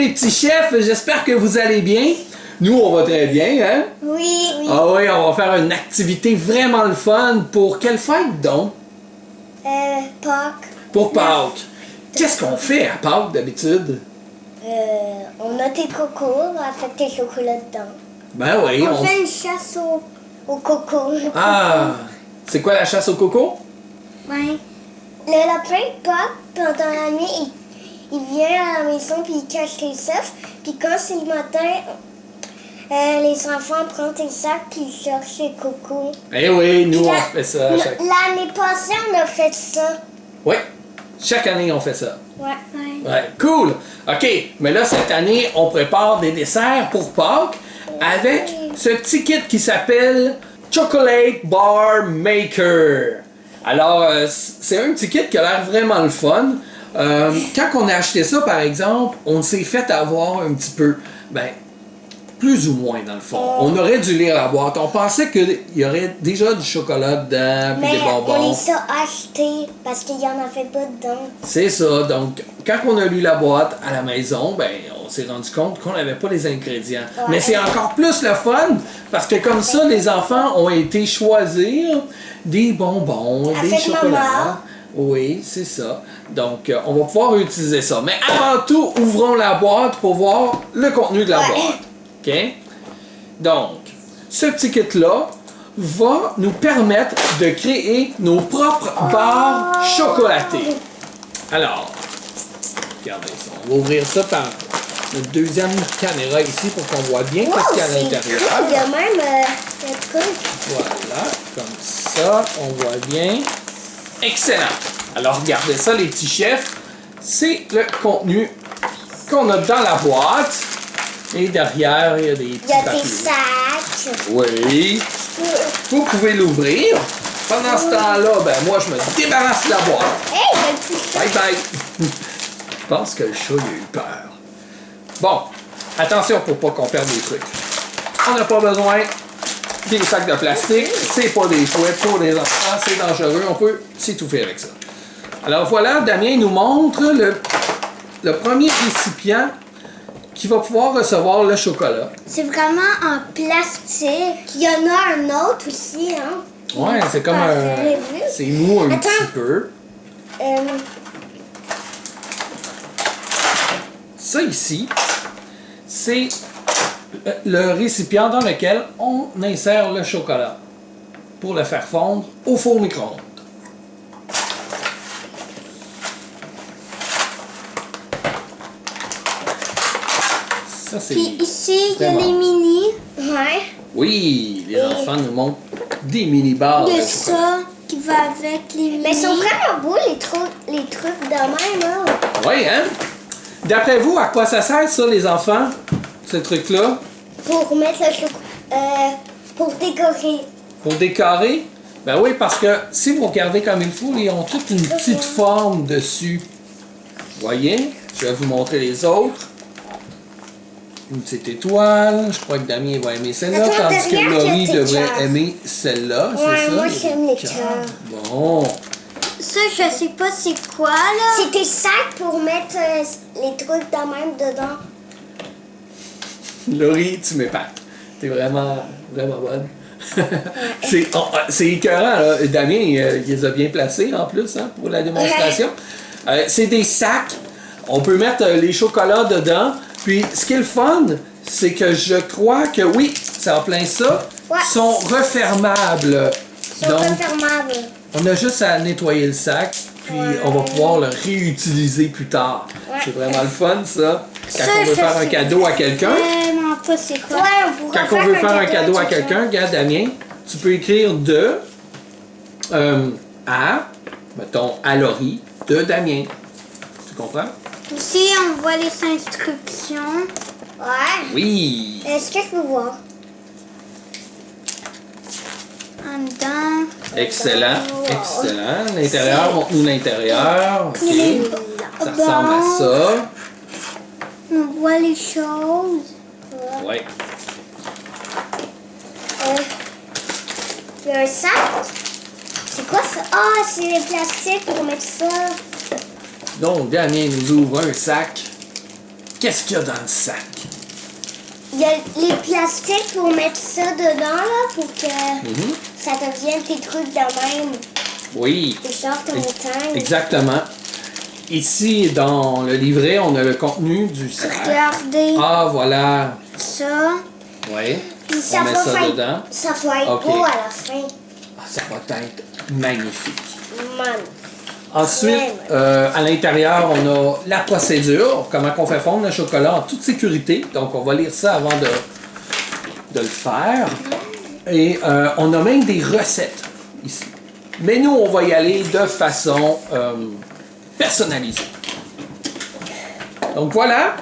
les petits chefs, j'espère que vous allez bien. Nous, on va très bien, hein? Oui. Ah oui, on va faire une activité vraiment le fun. Pour quelle fête donc? Pâques. Pour Pâques. Qu'est-ce qu'on fait à Pâques d'habitude? On a tes cocos, on va faire tes chocolats dedans. Ben oui, On fait une chasse au coco. Ah! C'est quoi la chasse au coco? Ouais. Le lapin de Pâques, pendant la nuit, il vient à la maison puis il cache les œufs. Puis quand c'est le matin, les enfants prennent tes sacs puis ils cherchent les cocos. Eh oui, nous, Puis on fait ça. L'année passée, on a fait ça. Oui, chaque année, on fait ça. Ouais. Ouais, cool! OK, mais là, cette année, on prépare des desserts pour Pâques avec ce petit kit qui s'appelle Chocolate Bar Maker. Alors, c'est un petit kit qui a l'air vraiment le fun. Quand on a acheté ça, par exemple, on s'est fait avoir un petit peu, plus ou moins dans le fond. On aurait dû lire la boîte. On pensait qu'il y aurait déjà du chocolat dedans, puis des bonbons. On les a achetés parce qu'il n'y en avait pas dedans. C'est ça. Donc, quand on a lu la boîte à la maison, on s'est rendu compte qu'on n'avait pas les ingrédients. Ouais. Mais c'est encore plus le fun parce que comme ça, les enfants ont été choisir des bonbons, des Avec chocolats. maman. Oui, c'est ça. Donc, on va pouvoir utiliser ça. Mais avant tout, ouvrons la boîte pour voir le contenu de la boîte. OK? Donc, ce petit kit-là va nous permettre de créer nos propres barres chocolatées. Alors, regardez ça. On va ouvrir ça par notre deuxième caméra ici pour qu'on voit bien ce qu'il y a à l'intérieur. Il y a même un truc. Voilà, comme ça, on voit bien. Excellent! Alors, regardez ça, les petits chefs. C'est le contenu qu'on a dans la boîte. Et derrière, il y a des petits Il y a papiers. des sacs. Oui. Vous pouvez l'ouvrir. Pendant ce temps-là, moi, je me débarrasse de la boîte. Hey, il y a un petit sac. Bye bye. Je pense que le chat, il a eu peur. Bon, attention pour pas qu'on perde des trucs. On n'a pas besoin des sacs de plastique. C'est pas des jouets pour les enfants. C'est dangereux. On peut s'étouffer avec ça. Alors voilà, Damien nous montre le premier récipient qui va pouvoir recevoir le chocolat. C'est vraiment en plastique. Il y en a un autre aussi, hein? Ouais, c'est comme un... C'est mou un Attends. petit peu. Ça ici, c'est le récipient dans lequel on insère le chocolat pour le faire fondre au four micro-ondes. Ça, c'est Puis ici, il y a vraiment- les mini. Ouais. Oui, les enfants nous montrent des mini-barres de Il y a chocolat. ça qui va avec les mini. Mais ils sont vraiment beaux, les trucs de même, hein? Oui, hein? D'après vous, à quoi ça sert, ça, les enfants, ce truc-là? Pour mettre le chocolat. Pour décorer. Pour décorer? Ben oui, parce que si vous regardez comme il faut, ils ont toute une petite forme dessus. Voyez? Je vais vous montrer les autres. Une petite étoile. Je crois que Damien va aimer celle-là, Attends, tandis que derrière, Laurie il y a tes devrait cœurs. aimer celle-là, c'est Ouais, ça? moi, Il y a j'aime des les cœurs. Bon. Ça, je sais pas c'est quoi, là. C'est tes sacs pour mettre les trucs de même dedans. Laurie, tu m'épates. T'es vraiment bonne. C'est écœurant, là. Damien, il les a bien placés en plus, hein, pour la démonstration. C'est des sacs. On peut mettre les chocolats dedans. Puis, ce qui est le fun, c'est que je crois que, oui, c'est en plein ça, Ouais. sont refermables. Ils sont Donc, refermables. on a juste à nettoyer le sac, puis on va pouvoir le réutiliser plus tard. Ouais. C'est vraiment le fun, ça. Quand Ça, on veut ça, faire un c'est cadeau à quelqu'un. Vraiment pas c'est quoi. Ouais, on pourrait Quand on veut faire un cadeau à quelqu'un, regarde Damien, tu peux écrire de à, mettons, à Laurie, de Damien. Tu comprends? Ici, on voit les instructions. Ouais. Oui! Est-ce que je peux voir? En dedans. Excellent, excellent. L'intérieur, montre-nous l'intérieur. OK. Ça Bon. ressemble à ça. On voit les choses. Ouais. Il y a un sac. C'est quoi ça? Ah, c'est les plastiques pour mettre ça. Donc, Damien nous ouvre un sac. Qu'est-ce qu'il y a dans le sac? Il y a les plastiques pour mettre ça dedans, là, pour que ça devienne tes trucs de même. Oui. Des sortes de montagnes. Exactement. Ici, dans le livret, on a le contenu du sac. Regardez Ah, voilà. ça. Oui. Puis ça On met va ça faire, dedans. ça va être Ok. beau à la fin. Ah, ça va être magnifique. Man. Ensuite, à l'intérieur, on a la procédure, comment on fait fondre le chocolat en toute sécurité. Donc, on va lire ça avant de le faire. Et on a même des recettes ici. Mais nous, on va y aller de façon personnalisée. Donc voilà.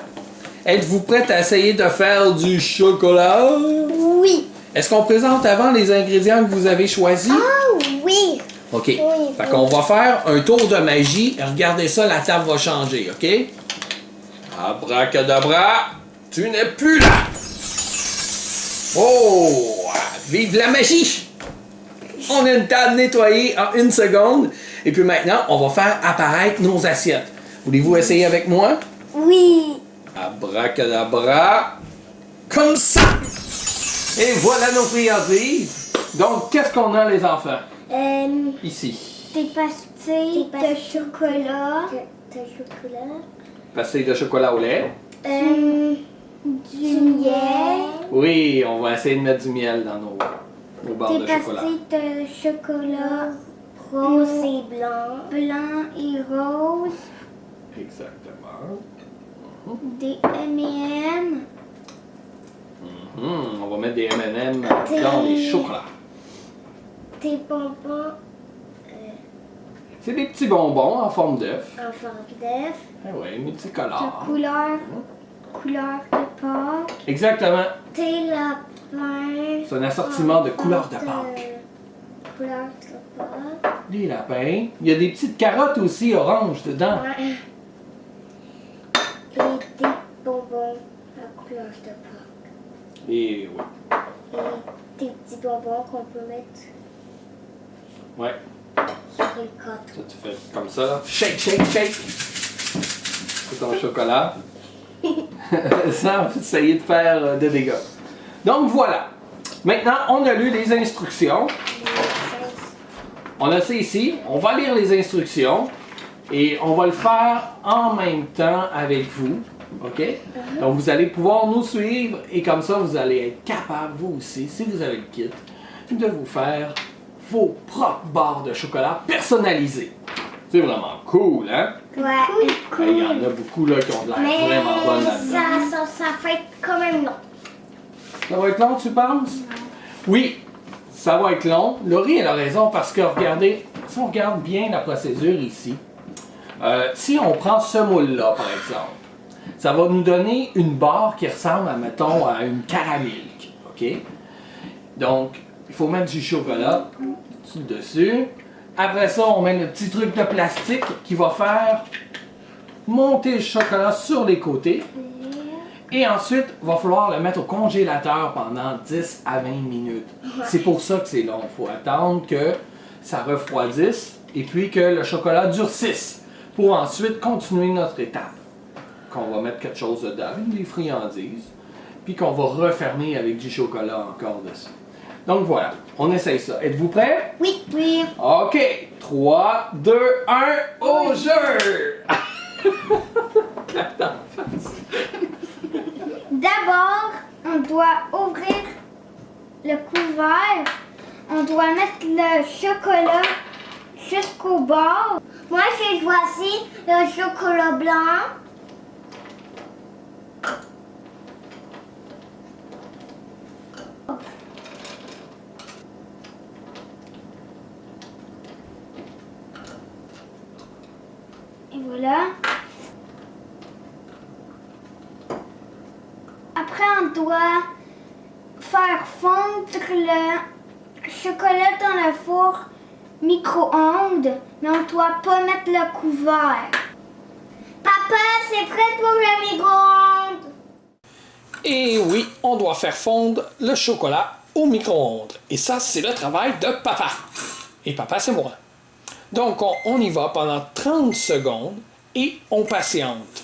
Êtes-vous prête à essayer de faire du chocolat? Oui. Est-ce qu'on présente avant les ingrédients que vous avez choisis? Ah oui. OK. Oui, Fait qu'on va faire un tour de magie. Regardez ça, la table va changer, OK? Abracadabra, tu n'es plus là! Oh! Vive la magie! On a une table nettoyée en 1 seconde. Et puis maintenant, on va faire apparaître nos assiettes. Voulez-vous essayer avec moi? Oui. Abracadabra. Comme ça! Et voilà nos friandises. Donc, qu'est-ce qu'on a, les enfants? Ici. Des pastilles de chocolat. De chocolat. Pastilles de chocolat au lait. Du miel. Oui, on va essayer de mettre du miel dans nos barres de chocolat. Des pastilles de chocolat rose et blanc. Blanc et rose. Exactement. Des M&M. On va mettre des M&M dans les chocolats. Des bonbons C'est des petits bonbons en forme d'œuf. en forme d'œuf. Ah oui, multicolores. Couleur de Pâques. Exactement. Des lapins. C'est un assortiment de couleurs de Pâques. Couleur de Pâques. Des lapins. Il y a des petites carottes aussi oranges dedans. Ouais. Et des bonbons à couleur de Pâques. Et oui. Et des petits bonbons qu'on peut mettre Ouais. sur le côte. Ça, tu fais comme ça. Shake, shake, shake. C'est ton chocolat. Sans essayer de faire de dégâts. Donc voilà. Maintenant, on a lu les instructions. On a ça ici. On va lire les instructions. Et on va le faire en même temps avec vous. OK? Donc vous allez pouvoir nous suivre. Et comme ça, vous allez être capable, vous aussi, si vous avez le kit, de vous faire vos propres barres de chocolat personnalisées. C'est vraiment cool, hein? Ouais. Il y en a beaucoup là, qui ont de l'air vraiment bonnes là-dedans. Ça fait quand même long. Ça va être long, tu penses? Oui, ça va être long. Laurie, elle a raison parce que, regardez, si on regarde bien la procédure ici, si on prend ce moule-là, par exemple, ça va nous donner une barre qui ressemble, mettons, à une caramilk. OK? Donc, il faut mettre du chocolat dessus. Après ça, on met le petit truc de plastique qui va faire monter le chocolat sur les côtés. Et ensuite, il va falloir le mettre au congélateur pendant 10 à 20 minutes. C'est pour ça que c'est long. Il faut attendre que ça refroidisse et puis que le chocolat durcisse pour ensuite continuer notre étape. Qu'on va mettre quelque chose dedans, des friandises, puis qu'on va refermer avec du chocolat encore dessus. Donc voilà, on essaye ça. Êtes-vous prêts? Oui. Oui. OK. 3, 2, 1, au jeu! D'abord, on doit ouvrir le couvert. On doit mettre le chocolat jusqu'au bord. Moi, j'ai choisi le chocolat blanc. Et voilà. Après, on doit faire fondre le chocolat dans le four micro-ondes, mais on ne doit pas mettre le couvert. Papa, c'est prêt pour le micro-ondes. Et oui, on doit faire fondre le chocolat au micro-ondes. Et ça, c'est le travail de papa. Et papa, c'est moi. Donc, on y va pendant 30 secondes et on patiente.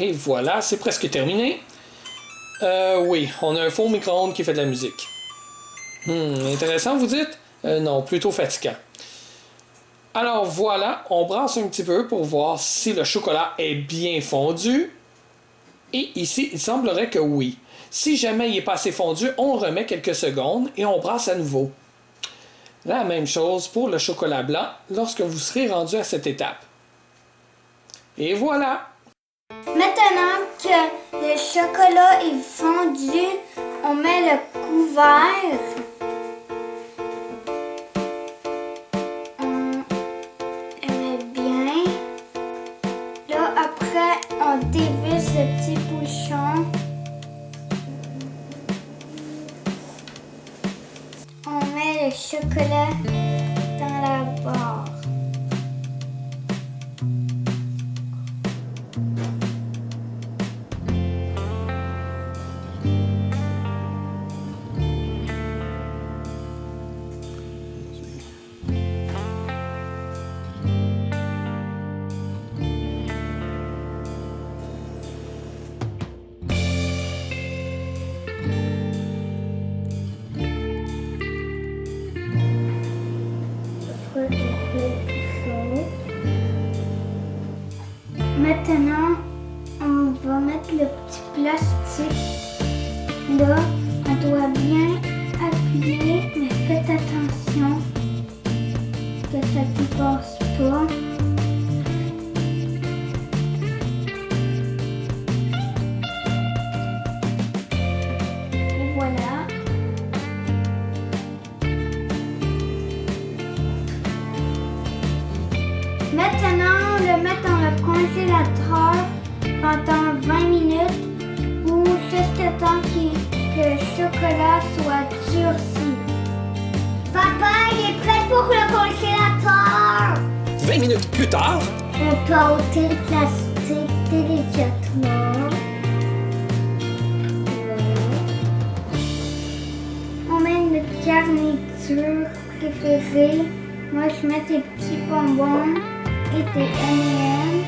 Et voilà, c'est presque terminé. Oui, on a un faux micro-ondes qui fait de la musique. Intéressant, vous dites? Non, plutôt fatigant. Alors voilà, on brasse un petit peu pour voir si le chocolat est bien fondu. Et ici, il semblerait que oui. Si jamais il n'est pas assez fondu, on remet quelques secondes et on brasse à nouveau. La même chose pour le chocolat blanc lorsque vous serez rendu à cette étape. Et voilà! Maintenant que le chocolat est fondu, on met le couvert. On le met bien. Là, après, on dévisse le petit bouchon. On met le chocolat dans la barre. Maintenant, on va mettre le petit plastique. Là, on doit bien appuyer, mais faites attention que ça ne passe pas. Et voilà. Maintenant, on le met dans le congélateur pendant 20 minutes ou juste le temps que le chocolat soit durci. Papa, il est prêt pour le congélateur! 20 minutes plus tard, On peut ôter le plastique délicatement. On met une garniture préférée. Moi, je mets des petits bonbons et des M&M.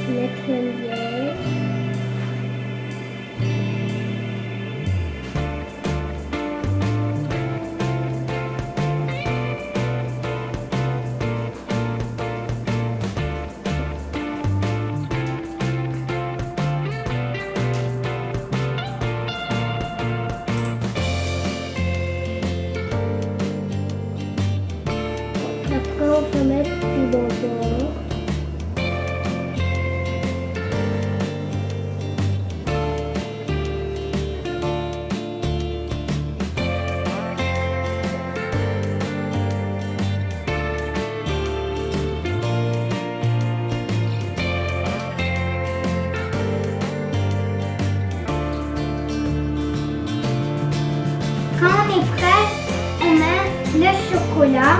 Le collier. Après, on peut mettre du bonbon. Quand on est prêt, on met le chocolat.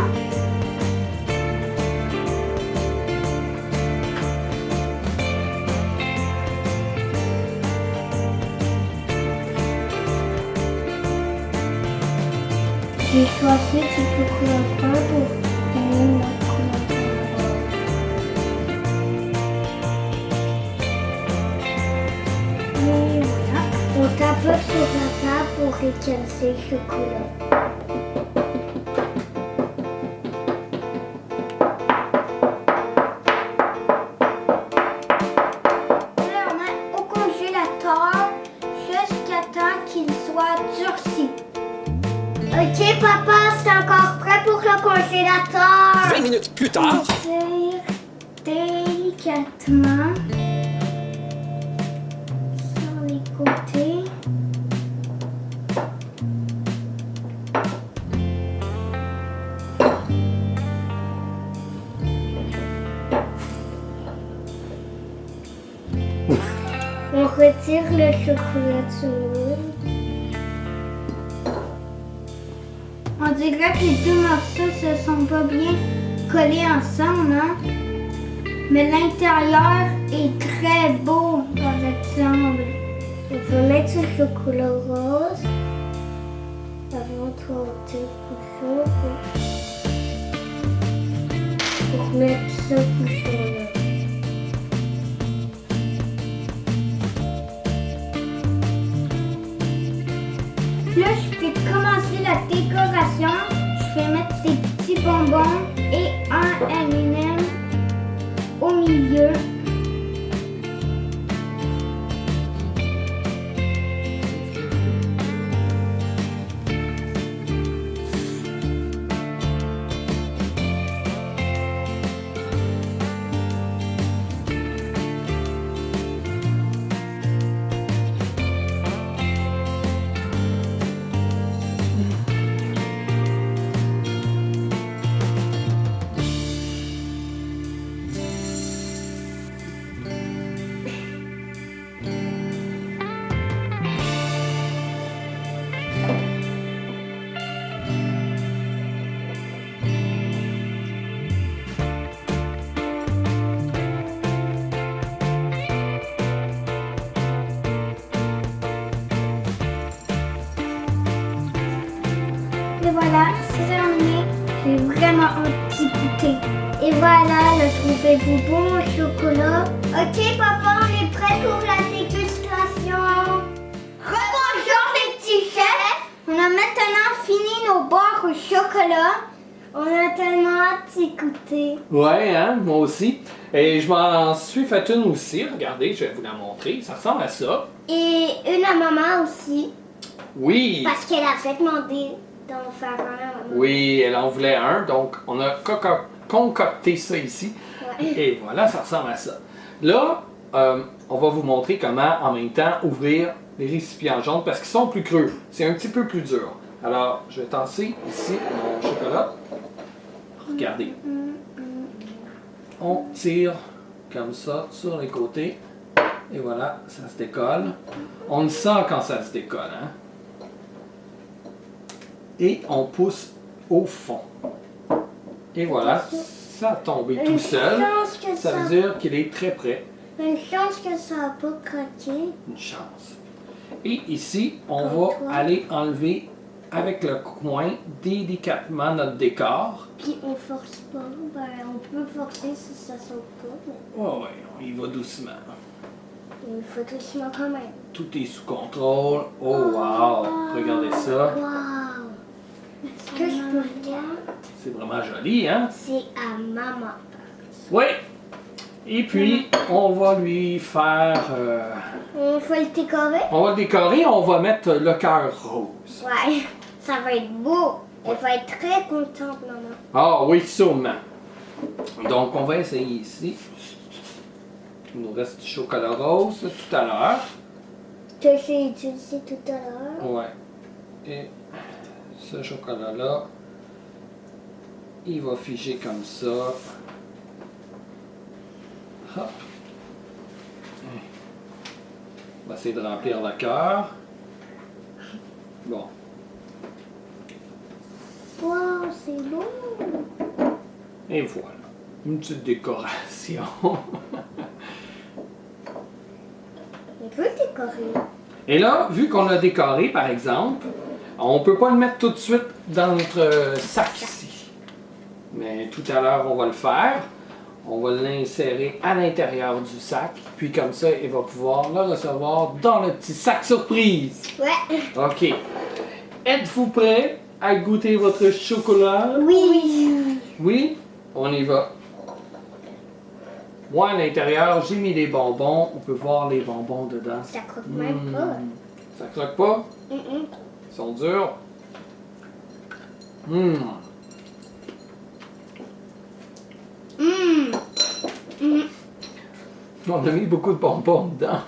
J'ai choisi du chocolat brun pour donner la couleur. Et voilà, on tape sur la table pour éclaircir le chocolat. Là, on met au congélateur jusqu'à temps qu'il soit durci. Ok, papa, c'est encore prêt pour le congélateur. 20 minutes plus tard, On tire délicatement sur les côtés. On retire le chocolat du moule. On dirait que les deux morceaux se sont pas bien collés ensemble, hein? Mais l'intérieur est très beau, par exemple. On va mettre ce chocolat rose avant de monter le bouchon pour mettre ce bouchon-là. Puis là, je fais commencer la décoration. Je fais mettre des petits bonbons et un M&M au milieu. Et voilà, c'est terminé. J'ai vraiment hâte d'y goûter. Et voilà, le trouvez-vous beau mon chocolat? Ok papa, on est prêt pour la dégustation. Rebonjour les petits chefs. On a maintenant fini nos barres au chocolat. On a tellement hâte d'y goûter. Ouais, hein, moi aussi. Et je m'en suis fait une aussi. Regardez, je vais vous la montrer. Ça ressemble à ça. Et une à maman aussi. Oui. Parce qu'elle a fait demander d'en faire un à maman. Oui, elle en voulait un. Donc, on a concocté ça ici. Ouais. Et voilà, ça ressemble à ça. Là, on va vous montrer comment, en même temps, ouvrir les récipients jaunes parce qu'ils sont plus creux. C'est un petit peu plus dur. Alors, je vais tasser ici mon chocolat. Regardez. On tire comme ça sur les côtés. Et voilà, ça se décolle. On le sent quand ça se décolle. Hein? Et on pousse au fond. Et voilà, ça a tombé tout seul. Chance que Ça veut dire qu'il est très près. Une chance que ça n'a pas craqué. Une chance. Et ici, on Comme va toi. aller enlever avec le coin délicatement notre décor. Puis on force pas. Ben, on peut forcer si ça saute pas. Mais Oh oui, on y va doucement. il faut doucement quand même. Tout est sous contrôle. Oh wow! Regardez ça. Waouh! Est-ce que je peux regarder? C'est vraiment joli, hein? C'est à maman. Oui! Et puis, on va lui faire... On faut le décorer? on va le décorer, on va mettre le cœur rose. Ouais. Ça va être beau. Elle va être très contente, maman. Ah oui, sûrement. Donc, on va essayer ici. Il nous reste du chocolat rose tout à l'heure. Que j'ai utilisé tout à l'heure. Ouais. Et ce chocolat-là, il va figer comme ça. Hop. On va essayer de remplir le cœur. Bon. Wow, c'est beau. Et voilà. Une petite décoration. On peut décorer. Et là, vu qu'on a décoré, par exemple, on ne peut pas le mettre tout de suite dans notre sac ici. Mais tout à l'heure, on va le faire. On va l'insérer à l'intérieur du sac. Puis comme ça, il va pouvoir le recevoir dans le petit sac surprise. Ouais. OK. Êtes-vous prêts à goûter votre chocolat? Oui. Oui? On y va. Moi, à l'intérieur, j'ai mis des bonbons. On peut voir les bonbons dedans. Ça croque même pas. Ça croque pas? Mm-mm. Ils sont durs. On a mis beaucoup de bonbons dedans.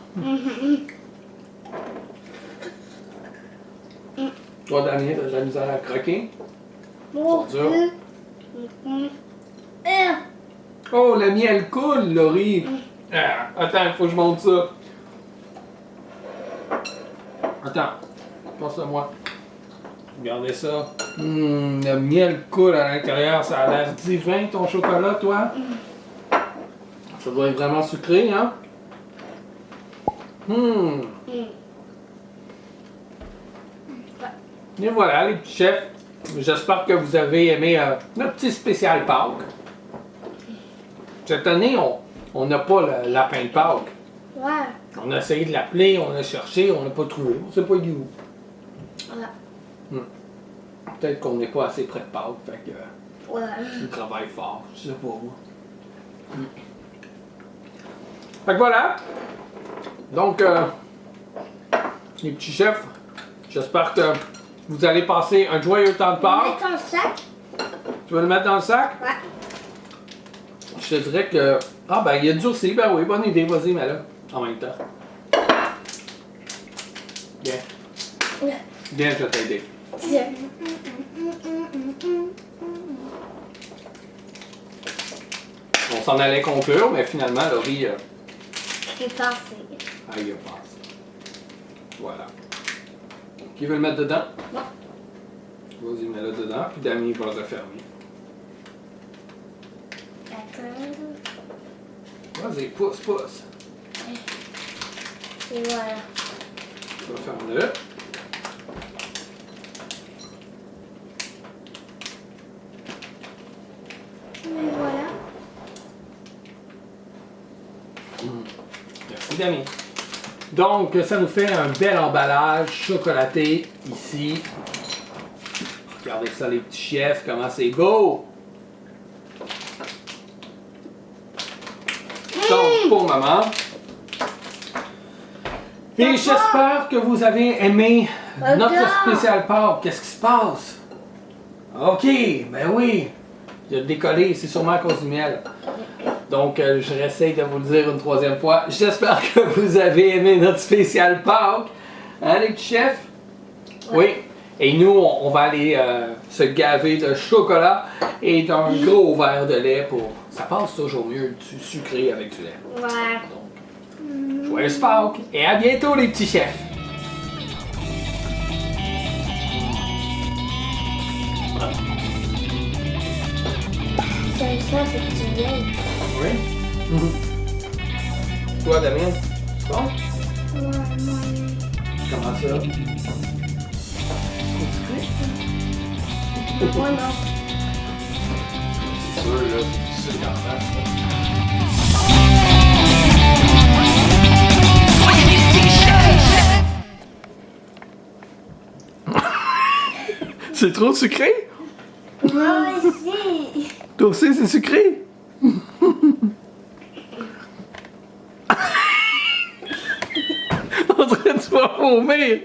Toi, Damien, t'as de la misère à croquer? Mon Ils sont durs. Dieu. Oh, le miel coule, Laurie. Ah, attends, il faut que je monte ça. Attends, passe-le-moi. Regardez ça. Le miel coule à l'intérieur. Ça a l'air divin, ton chocolat, toi. Ça doit être vraiment sucré, hein? Et voilà, les petits chefs. J'espère que vous avez aimé notre petit spécial Pâques. Cette année, on n'a pas le lapin de Pâques. Ouais. On a essayé de l'appeler, on a cherché, on n'a pas trouvé. On ne sait pas du où. Voilà. Peut-être qu'on n'est pas assez près de Pâques, fait que Ouais. il travaille fort, je sais pas moi. Fait que voilà. Donc, les petits chefs, j'espère que vous allez passer un joyeux temps de Pâques. Mettre dans le sac. Tu veux le mettre dans le sac? Ouais. Je te dirais que... Ah ben, il y a du aussi. Ben oui, bonne idée. Vas-y, mais là, en même temps. Bien. Bien, je vais t'aider. Tiens. On s'en allait conclure, mais finalement, Laurie, C'est passé. il a passé. Voilà. Qui veut le mettre dedans? Moi. Vas-y, mets-le dedans, puis Damien va le refermer. Attends. Vas-y, pousse, pousse. Et voilà. Referme-le. Mais voilà. Merci, Damien. Donc, ça nous fait un bel emballage chocolaté ici. Regardez ça, les petits chefs, comment c'est beau! Donc, pour maman. Et j'espère que vous avez aimé notre spécial Pâques. Qu'est-ce qui se passe? Ok, ben oui. Il a décollé, c'est sûrement à cause du miel. Donc, je réessaye de vous le dire une troisième fois. J'espère que vous avez aimé notre spécial Pâques. Hein, les petits chefs? Oui. Et nous, on va aller se gaver de chocolat et d'un gros verre de lait pour... Ça passe toujours mieux du sucré avec du lait. Ouais. Donc, joyeux Pâques et à bientôt les petits chefs! C'est ça, c'est que tu viens. Oui. Toi, Damien, c'est bon? Ouais, moi. Comment ça? Moi, non. C'est sûr, là, c'est difficile quand même. C'est trop sucré? Moi aussi. Toi aussi, c'est sucré? On dirait que tu vas vomir!